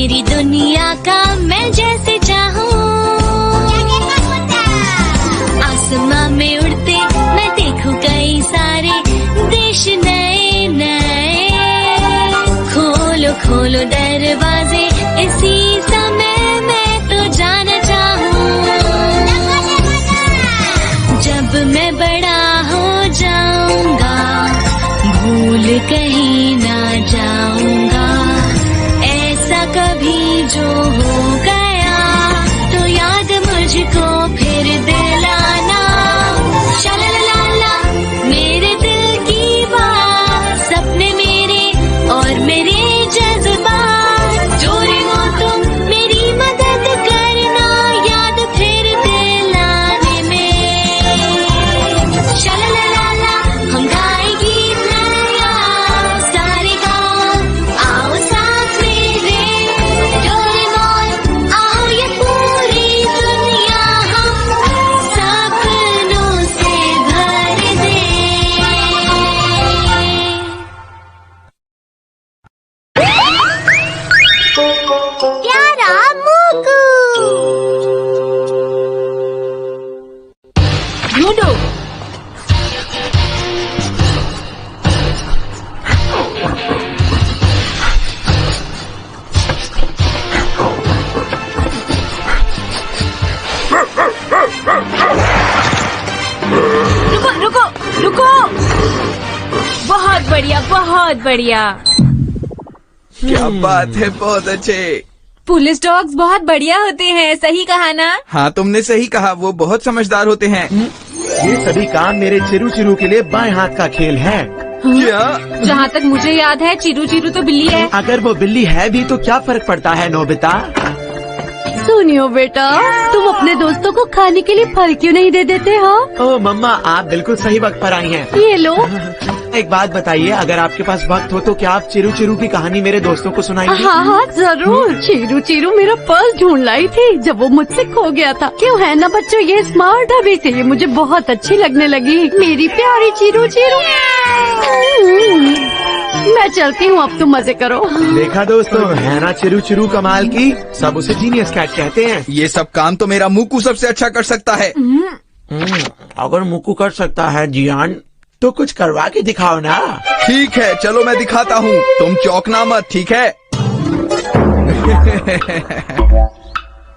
मेरी दुनिया का मैं जैसे चाहूँ। आसमां में उड़ते मैं देखूं कई सारे देश नए नए। खोलो खोलो दरवाजे इसी समय मैं तो जाना चाहूँ। जब मैं बड़ा हो जाऊंगा भूल कहीं ना जाऊंगा। ऐसा कभी जो हो गया तो याद मुझको फिर दिलाना। शालालाला मेरे दिल की बात, सपने मेरे और मेरे जज्बात। जोरे हो तुम मेरी मदद करना याद फिर दिलाने में। शालालाला हम गाए गीत नया सारे गाँव आओ साथ मेरे। डोरेमोन आओ ये पूरी दुनिया हम सपनों से भर दे। प्यारा मुकु ढूंढो। रुको रुको रुको। बहुत बढ़िया बहुत बढ़िया। क्या बात है, बहुत अच्छे। पुलिस डॉग्स बहुत बढ़िया होते हैं, सही कहा ना? हाँ तुमने सही कहा, वो बहुत समझदार होते हैं। ये सभी काम मेरे चिरू चिरू के लिए बाएं हाथ का खेल है। क्या? जहाँ तक मुझे याद है चिरू चिरू तो बिल्ली है। अगर वो बिल्ली है भी तो क्या फर्क पड़ता है नोबिता? सुनियो बेटा, तुम अपने दोस्तों को खाने के लिए फल क्यों नहीं दे देते हो? ओ मम्मा, आप बिल्कुल सही वक्त पर आई हैं। ये लो। एक बात बताइए, अगर आपके पास वक्त हो तो क्या आप चिरू चिरू की कहानी मेरे दोस्तों को सुनाएंगी? हाँ हाँ जरूर। चीरू चीरू मेरा पर्स ढूंढ लाई थी जब वो मुझसे खो गया था। क्यों है ना बच्चों, ये स्मार्ट हबी से ये मुझे बहुत अच्छी लगने लगी। मेरी प्यारी चीरू चीरू। मैं चलती हूँ, अब तुम मजे करो। देखा दोस्तों, है ना चिरू चिरू कमाल की? सब उसे जीनियस कैट कहते हैं। ये सब काम तो मेरा मुकु सबसे अच्छा कर सकता है। अगर मुकु कर सकता है जियान तो कुछ करवा के दिखाओ ना। ठीक है चलो मैं दिखाता हूँ, तुम चौंकना मत, ठीक है?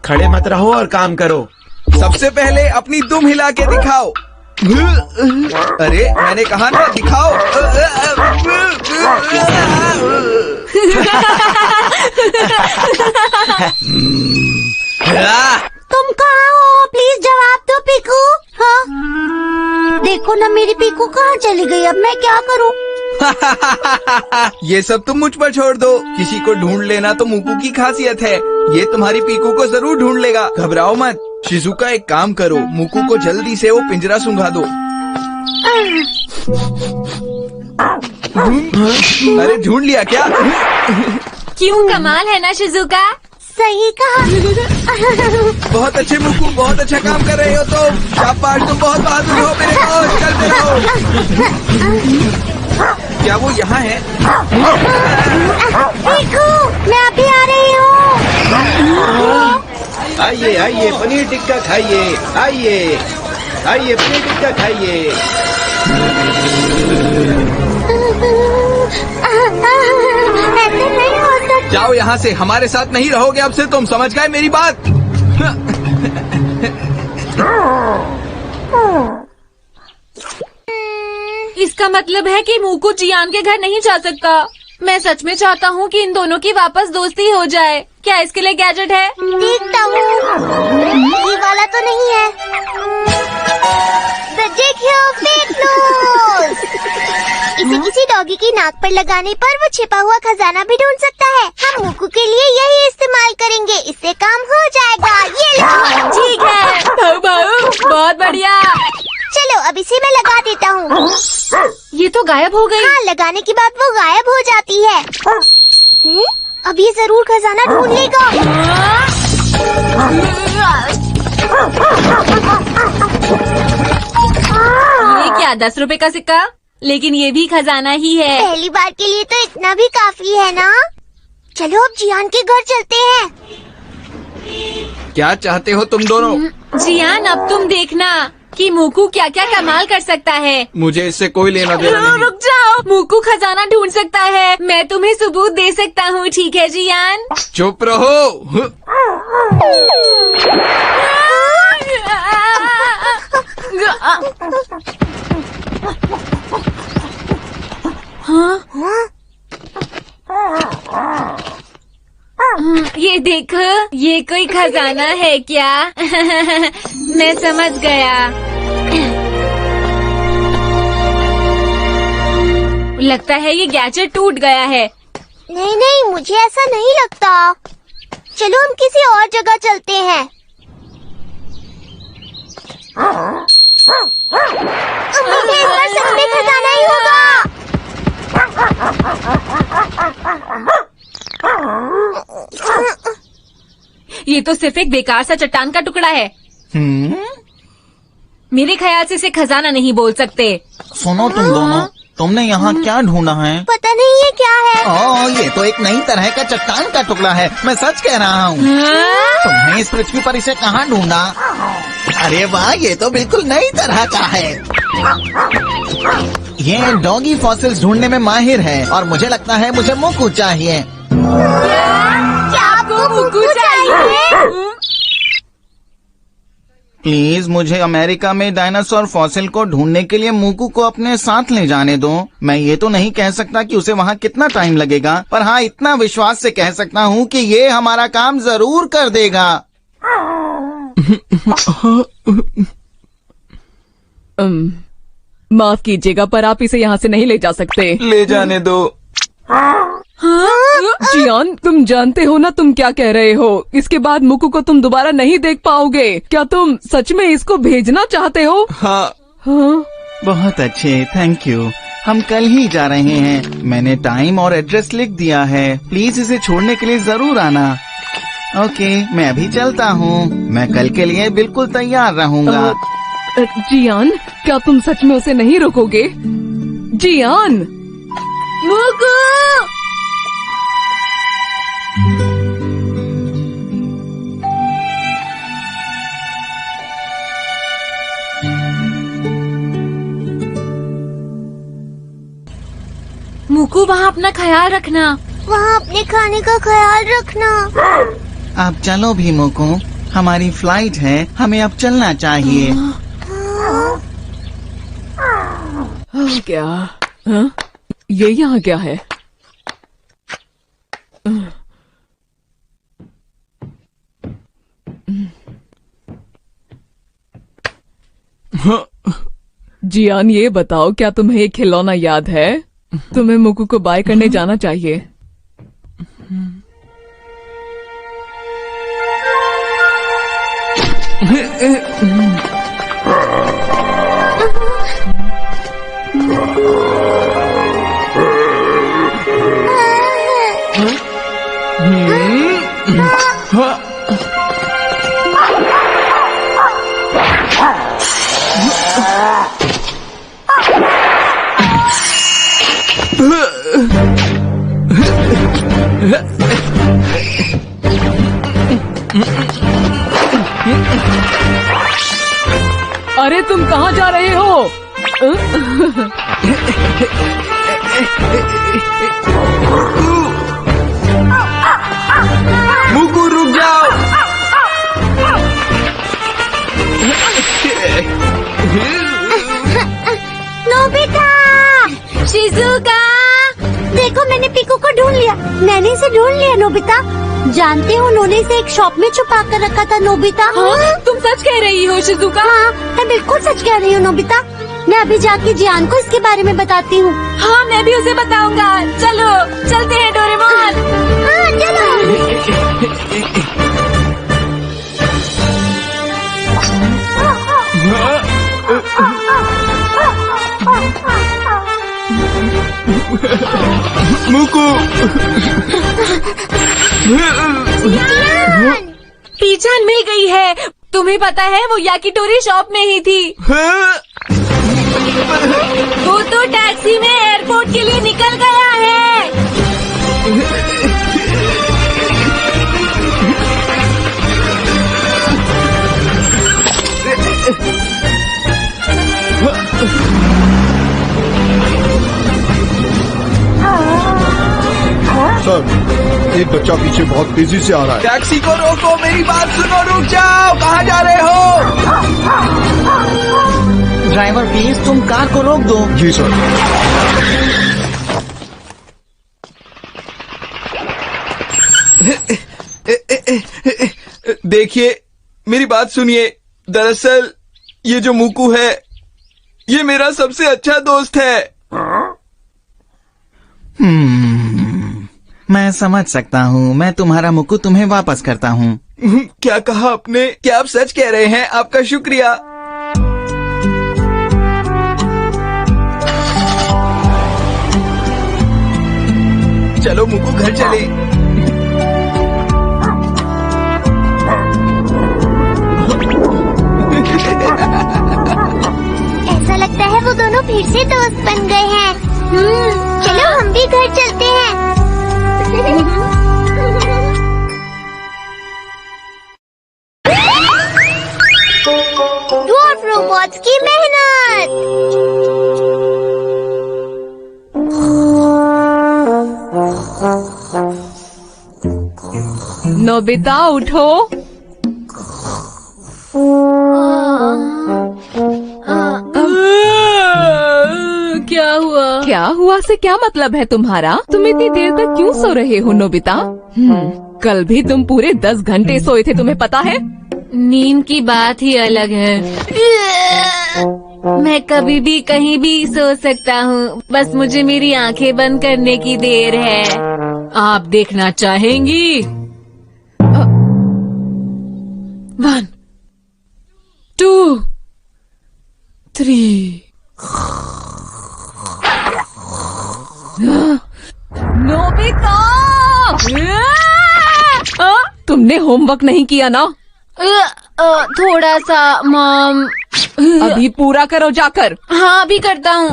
खड़े मत रहो और काम करो। सबसे पहले अपनी दुम हिला के दिखाओ। अरे मैंने कहा ना दिखाओ। तुम कहाँ हो? प्लीज जवाब दो पीकू। हाँ देखो ना मेरी पीकू कहाँ चली गई, अब मैं क्या करूँ? ये सब तुम मुझ पर छोड़ दो, किसी को ढूंढ लेना तो मुकु की खासियत है। ये तुम्हारी पीकू को जरूर ढूंढ लेगा, घबराओ मत। शिजुका एक काम करो, मुकु को जल्दी से वो पिंजरा सूंघा दो। अरे ढूंढ लिया क्या? क्यों, कमाल है ना शिजुका? सही कहा। बहुत अच्छे मुकु, बहुत अच्छा काम कर रहे हो तुम। शाबाश, तुम बहुत बहादुर हो मेरे दोस्त, चलते रहो। क्या वो यहाँ है? पीकू मैं अभी आ रही हूँ। आइए आइए पनीर टिक्का खाइए, आइए आइए पनीर टिक्का खाइए। ऐसे नहीं हो सकता। जाओ यहाँ से, हमारे साथ नहीं रहोगे अब से तुम, समझ गए मेरी बात? इसका मतलब है कि मुकु जियान के घर नहीं जा सकता। मैं सच में चाहता हूँ कि इन दोनों की वापस दोस्ती हो जाए। क्या इसके लिए गैजेट है? देखता हूँ, ये वाला तो नहीं है। देखियो फेक न्यूज़। इसे किसी डॉगी की नाक पर लगाने पर वो छिपा हुआ खजाना भी ढूंढ सकता है। हम मुकु के लिए यही इस्तेमाल करेंगे, इससे काम हो जाएगा। ये लो। ठीक है भाऊ भाऊ, बहुत बढ़िया। चलो अब इसे मैं लगा देता हूँ। ये तो गायब हो गई। हाँ, लगाने के बाद वो गायब हो जाती है। अब ये जरूर खजाना ढूंढ लेगा। ये क्या 10 रुपए का सिक्का? लेकिन ये भी खजाना ही है। पहली बार के लिए तो इतना भी काफी है ना? चलो अब जियान के घर चलते हैं। क्या चाहते हो तुम दोनों? जियान अब तुम देखना कि मूकू क्या क्या कमाल कर सकता है। मुझे इससे कोई लेना देना नहीं। रुक जाओ, मूकू खजाना ढूंढ सकता है। मैं तुम्हें सबूत दे सकता हूँ, ठीक है जियान? चुप रहो। ये देखो, ये कोई खजाना है क्या? मैं समझ गया। लगता है ये गैजेट टूट गया है। नहीं नहीं, मुझे ऐसा नहीं लगता। चलो हम किसी और जगह चलते हैं। मुझे इस बार सच में खजाना ही होगा। ये तो सिर्फ एक बेकार सा चट्टान का टुकड़ा है। मेरे ख्याल से इसे खजाना नहीं बोल सकते। सुनो तुम दोनों, तुमने यहाँ क्या ढूंढा है? पता नहीं ये क्या है। ओह, ये तो एक नई तरह का चट्टान का टुकड़ा है। मैं सच कह रहा हूँ। तुमने इस पृथ्वी पर इसे कहाँ ढूंढा? अरे वाह, ये तो बिल्कुल नई तरह का है। ये डॉगी फॉसिल्स ढूंढने में माहिर है और मुझे लगता है मुझे मूकू चाहिए। क्या आपको मूकू चाहिए? प्लीज मुझे अमेरिका में डायनासोर फॉसिल को ढूंढने के लिए मूकू को अपने साथ ले जाने दो। मैं ये तो नहीं कह सकता कि उसे वहाँ कितना टाइम लगेगा, पर हाँ इतना विश्वास से कह सकता हूँ कि ये हमारा काम जरूर कर देगा। माफ कीजिएगा, पर आप इसे यहाँ से नहीं ले जा सकते। ले जाने दो। जियान, तुम जानते हो ना तुम क्या कह रहे हो? इसके बाद मुकू को तुम दोबारा नहीं देख पाओगे। क्या तुम सच में इसको भेजना चाहते हो? हाँ। हाँ? बहुत अच्छे, थैंक यू। हम कल ही जा रहे हैं। मैंने टाइम और एड्रेस लिख दिया है। प्लीज इसे छोड़ने के लिए जरूर आना। ओके, मैं अभी चलता हूँ। मैं कल के लिए बिल्कुल तैयार रहूँगा। जियान, क्या तुम सच में उसे नहीं रोकोगे? जियान! मूकू! मूकू, वहाँ अपना ख्याल रखना। वहाँ अपने खाने का ख्याल रखना। आप चलो भी मूकू, हमारी फ्लाइट है, हमें अब चलना चाहिए। क्या? हाँ? ये यहाँ क्या है? जियान, ये बताओ, क्या तुम्हें एक खिलौना याद है? तुम्हें मुकू को बाय करने जाना चाहिए। अरे तुम कहाँ जा रहे हो? मूकू रुक जाओ। नोबिता! शिजुका! देखो, मैंने पीकू को ढूंढ लिया। मैंने इसे ढूंढ लिया नोबिता। जानते हो, उन्होंने इसे एक शॉप में छुपा कर रखा था नोबिता। हाँ? तुम सच कह रही हो शिजुका? हाँ, मैं बिल्कुल सच कह रही हूँ नोबिता। मैं अभी जाके जियान को इसके बारे में बताती हूँ। हाँ, मैं भी उसे बताऊंगा। चलो, चलते हैं डोरेमोन। हाँ, चलो। मूकू। पीछा मिल गई है। तुम्हें पता है, वो याकीटोरी शॉप में ही थी। वो तो टैक्सी में एयरपोर्ट के लिए निकल गया है। सर, एक बच्चा पीछे बहुत तेजी से आ रहा है। टैक्सी को रोको, मेरी बात सुनो, रुक जाओ, कहाँ जा रहे हो? ड्राइवर प्लीज तुम कार को रोक दो। जी सर। देखिए, मेरी बात सुनिए। दरअसल ये जो मुकू है, ये मेरा सबसे अच्छा दोस्त है। मैं समझ सकता हूँ। मैं तुम्हारा मुकु तुम्हें वापस करता हूँ। क्या कहा आपने? क्या आप सच कह रहे हैं? आपका शुक्रिया। चलो मुकू, घर चले। ऐसा लगता है वो दोनों फिर से दोस्त बन गए हैं। चलो हम भी घर चलते हैं। ड्वार्फ रोबोट्स की मेहनत। नोबिता उठो। क्या हुआ? क्या हुआ से क्या मतलब है तुम्हारा? तुम इतनी देर तक क्यों सो रहे हो नोबिता? कल भी तुम पूरे 10 घंटे सोए थे, तुम्हें पता है? नींद की बात ही अलग है। मैं कभी भी कहीं भी सो सकता हूँ, बस मुझे मेरी आंखें बंद करने की देर है। आप देखना चाहेंगी? 1 2 3। नोबिता! तुमने होमवर्क नहीं किया ना? थोड़ा सा मॉम। अभी पूरा करो जाकर। हाँ, अभी करता हूँ।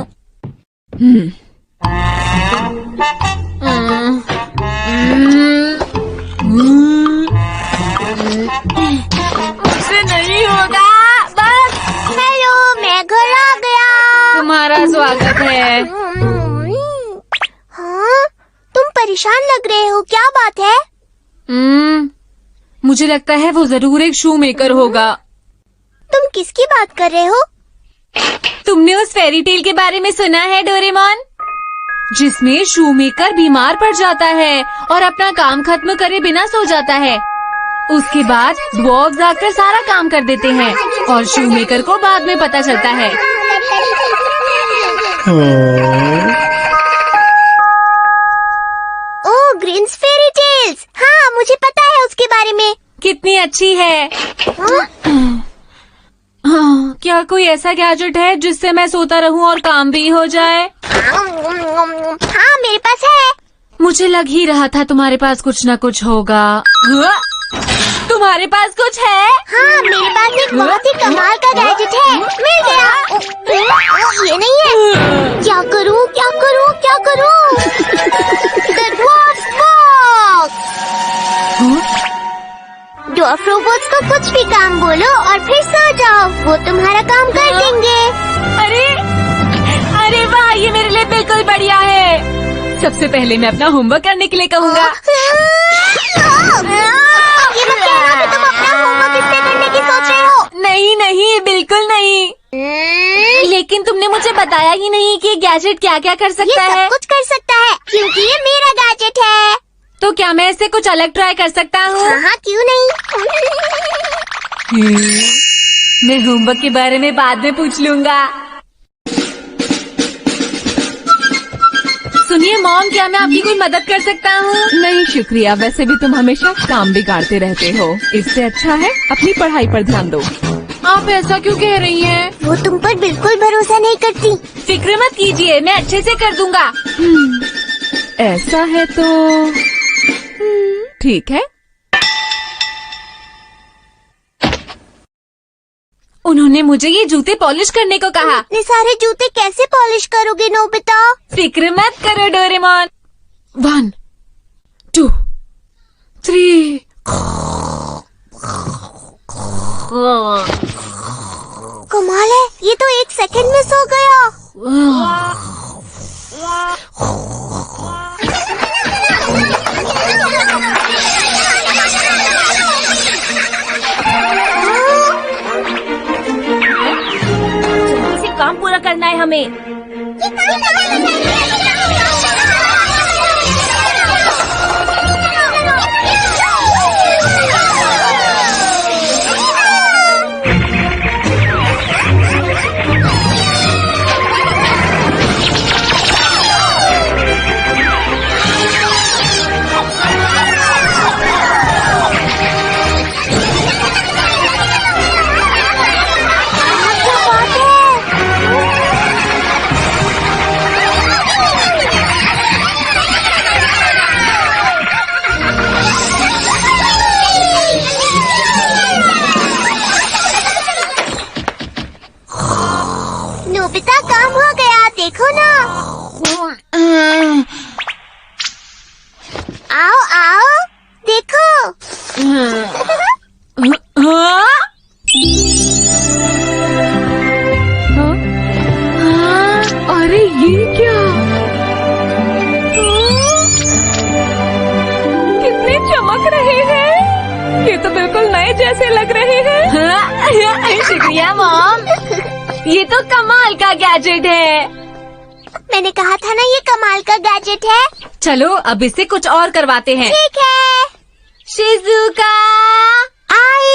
मुझसे नहीं होगा, बस। हेलो, मैं घर आ गया। तुम्हारा स्वागत है। हाँ, तुम परेशान लग रहे हो, क्या बात है? मुझे लगता है वो जरूर एक शू मेकर होगा। तुम किसकी बात कर रहे हो? तुमने उस फेरी टेल के बारे में सुना है डोरेमोन, जिसमें शू मेकर बीमार पड़ जाता है और अपना काम खत्म करे बिना सो जाता है। उसके बाद ड्वार्फ्स आकर सारा काम कर देते हैं और शू मेकर को बाद में पता चलता है। ओह, ग्रीन्स फेरी टेल्स। हाँ, मुझे पता है उसके बारे में। कितनी अच्छी है। हाँ, क्या कोई ऐसा गैजेट है जिससे मैं सोता रहूं और काम भी हो जाए? हाँ, मेरे पास है। मुझे लग ही रहा था तुम्हारे पास कुछ न कुछ होगा। हुआ? तुम्हारे पास कुछ है? हाँ, मेरे पास एक बहुत ही कमाल का गैजेट है। मिल गया। ये नहीं है। क्या करूँ, क्या करूँ, क्या करूँ? The Dwarf Box। Dwarf robots को कुछ भी काम बोलो और फिर सो जाओ, वो तुम्हारा काम कर देंगे। अरे अरे वाह, ये मेरे लिए बिल्कुल बढ़िया है। सबसे पहले मैं अपना होमवर्क करने के लिए कहूँगा। ये मत कहना कि तुम अपना होमवर्क इससे करने की सोच रहे हो। नहीं नहीं, बिल्कुल नहीं। लेकिन तुमने मुझे बताया ही नहीं कि गैजेट क्या क्या कर ये सकता है। सब कुछ कर सकता है क्योंकि ये मेरा गैजेट है। तो क्या मैं इससे कुछ अलग ट्राई कर सकता हूँ? हाँ, क्यों नहीं? मैं होमवर्क के बारे में बाद में पूछ लूँगा। सुनिए मॉम, क्या मैं आपकी कोई मदद कर सकता हूँ? नहीं शुक्रिया, वैसे भी तुम हमेशा काम बिगाड़ते रहते हो। इससे अच्छा है अपनी पढ़ाई पर ध्यान दो। आप ऐसा क्यों कह रही हैं? वो तुम पर बिल्कुल भरोसा नहीं करती। फिक्र मत कीजिए, मैं अच्छे से कर दूंगा। ऐसा है तो ठीक है। उन्होंने मुझे ये जूते पॉलिश करने को कहा। इतने सारे जूते कैसे पॉलिश करोगे नोबिता? फिक्र मत करो डोरेमोन। 1 2 3। कमाल है, ये तो 1 सेकंड में सो गया। हमें। नोबिता काम हो गया, देखो ना। आओ आओ, देखो। अरे ये क्या? कितने चमक रहे हैं, ये तो बिल्कुल नए जैसे लग रहे हैं। शुक्रिया मॉम, ये तो कमाल का गैजेट है। मैंने कहा था ना ये कमाल का गैजेट है। चलो अब इससे कुछ और करवाते हैं। ठीक है। शिजुका, आई।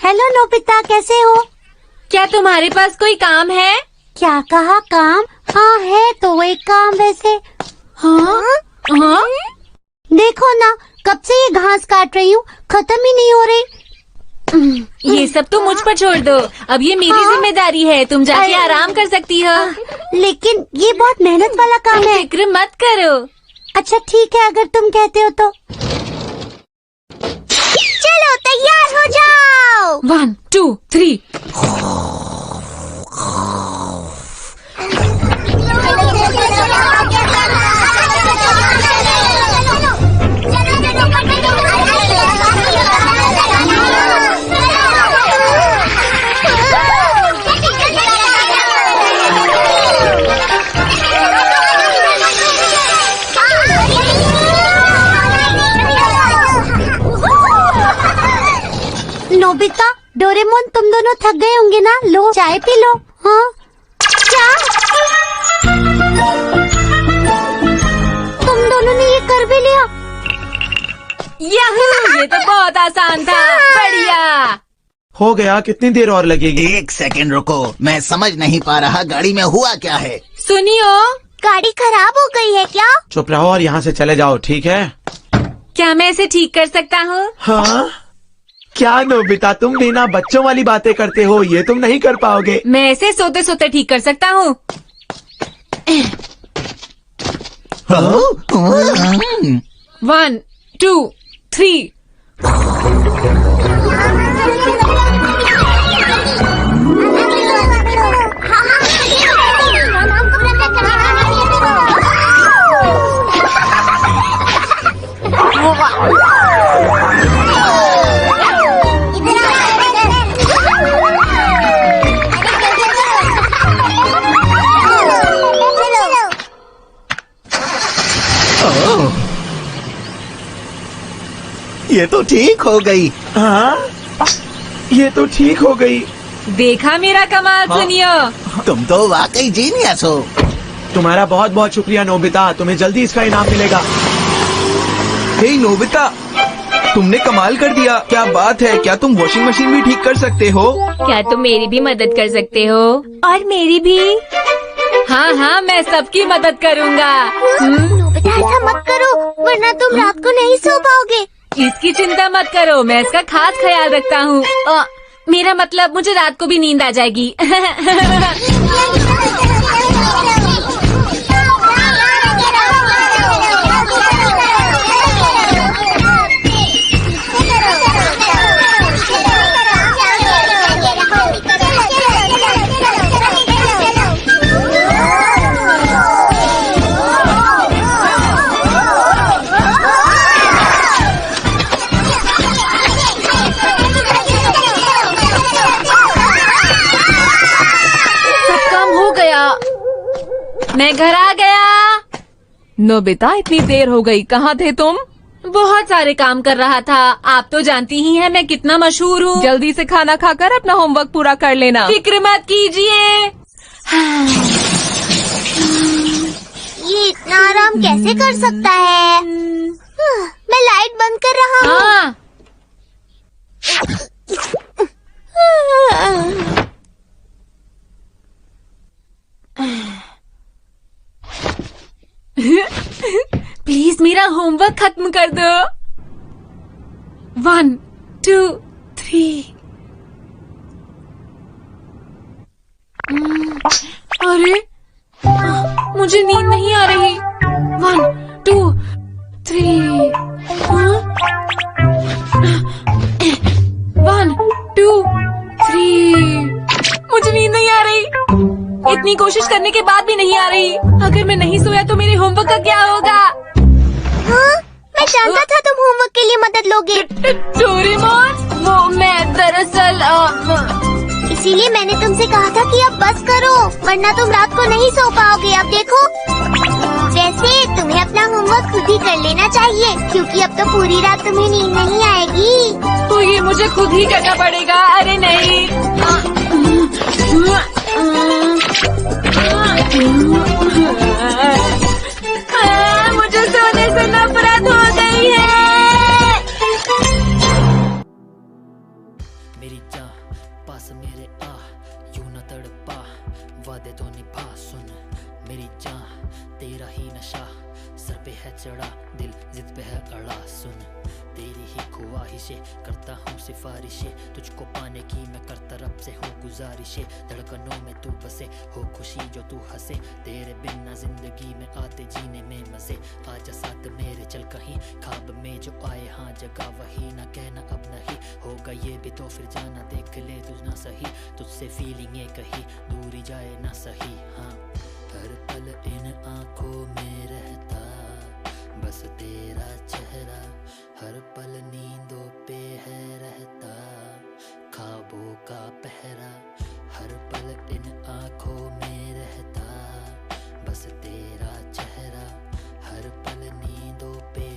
हेलो नोबिता, कैसे हो? क्या तुम्हारे पास कोई काम है? क्या कहा, काम? हाँ है तो एक काम वैसे। हाँ हाँ? देखो ना, कब से ये घास काट रही हूँ, खत्म ही नहीं हो रही। ये सब तो मुझ पर छोड़ दो, अब ये मेरी जिम्मेदारी है। तुम जाके आराम कर सकती हो। लेकिन ये बहुत मेहनत वाला काम है। फिक्र मत करो। अच्छा ठीक है, अगर तुम कहते हो तो। चलो तैयार हो जाओ। 1 2 3। नोबिता, डोरेमोन, तुम दोनों थक गए होंगे ना, लो चाय पी लो। हाँ क्या? तुम दोनों ने ये कर भी लिया? याहू, ये तो बहुत आसान था। बढ़िया। हो गया, कितनी देर और लगेगी? एक सेकंड रुको, मैं समझ नहीं पा रहा गाड़ी में हुआ क्या है। सुनियो, गाड़ी खराब हो गई है क्या? चुप रहो और यहाँ से चले जाओ, ठीक है? क्या मैं इसे ठीक कर सकता हूँ? हाँ? क्या नोबिता, तुम बिना बच्चों वाली बातें करते हो, ये तुम नहीं कर पाओगे। मैं इसे सोते सोते ठीक कर सकता हूँ। 1 2 3। ये तो ठीक हो गई। हाँ, ये तो ठीक हो गई। देखा मेरा कमाल? सुनियो, तुम तो वाकई जीनियस हो। तुम्हारा बहुत बहुत शुक्रिया नोबिता, तुम्हें जल्दी इसका इनाम मिलेगा। हे नोबिता, तुमने कमाल कर दिया। क्या बात है, क्या तुम वॉशिंग मशीन भी ठीक कर सकते हो? क्या तुम मेरी भी मदद कर सकते हो? और मेरी भी। हाँ हाँ, मैं सबकी मदद करूँगा। नोबिता ऐसा मत करो, वरना तुम रात को नहीं सो पाओगे। इसकी चिंता मत करो, मैं इसका खास ख्याल रखता हूँ। मेरा मतलब, मुझे रात को भी नींद आ जाएगी। मैं घर आ गया। नोबिता, इतनी देर हो गई, कहाँ थे तुम? बहुत सारे काम कर रहा था। आप तो जानती ही हैं मैं कितना मशहूर हूँ। जल्दी से खाना खाकर अपना होमवर्क पूरा कर लेना। फिक्र मत कीजिए। ये इतना आराम कैसे कर सकता है? मैं लाइट बंद कर रहा हूँ। हाँ। प्लीज मेरा होमवर्क खत्म कर दो। 1 2 3। अरे मुझे नींद नहीं आ रही। 1 2 3। 1 2 3। मुझे नींद नहीं आ रही। इतनी कोशिश करने के बाद भी नहीं आ रही। अगर मैं नहीं सोया तो मेरे होमवर्क का क्या होगा? हाँ, मैं जानता था तुम होमवर्क के लिए मदद लोगे। डोरेमोन, वो मैं दरअसल इसीलिए मैंने तुमसे कहा था कि अब बस करो, वरना तुम रात को नहीं सो पाओगे। अब देखो, वैसे तुम्हें अपना होमवर्क खुद ही कर लेना चाहिए, क्योंकि अब तो पूरी रात तुम्हें नींद नहीं आएगी। तो ये मुझे खुद ही करना पड़ेगा। अरे नहीं। मुझे सोने से नफरत हो गई है। मेरी जान पास मेरे आ, यूं न तड़पा, वादे तो निभा। सुन मेरी जान, तेरा ही नशा सर पे है चढ़ा, दिल जिद पे है अड़ा। सुन तेरी ही ख्वाहिशें करता हूँ सिफारिशें, तुझको पाने की मैं करता रब से हूँ गुजारिशें। धड़कनों में तू बसे, हो खुशी जो तू हंसे, तेरे बिना जिंदगी में आते जीने में मजे। आजा साथ मेरे चल कहीं, ख्वाब में जो आए हाँ जगह वही, ना कहना अब नहीं होगा ये भी तो फिर जाना देख ले तुझ ना सही। तुझसे फीलिंग कहीं दूरी जाए ना सही। हाँ हर पल इन आंखों में रहता बस तेरा चेहरा, हर पल नींदों पे है रहता ख्वाबों का पहरा। हर पल इन आंखों में रहता बस तेरा चेहरा, हर पल नींदों पे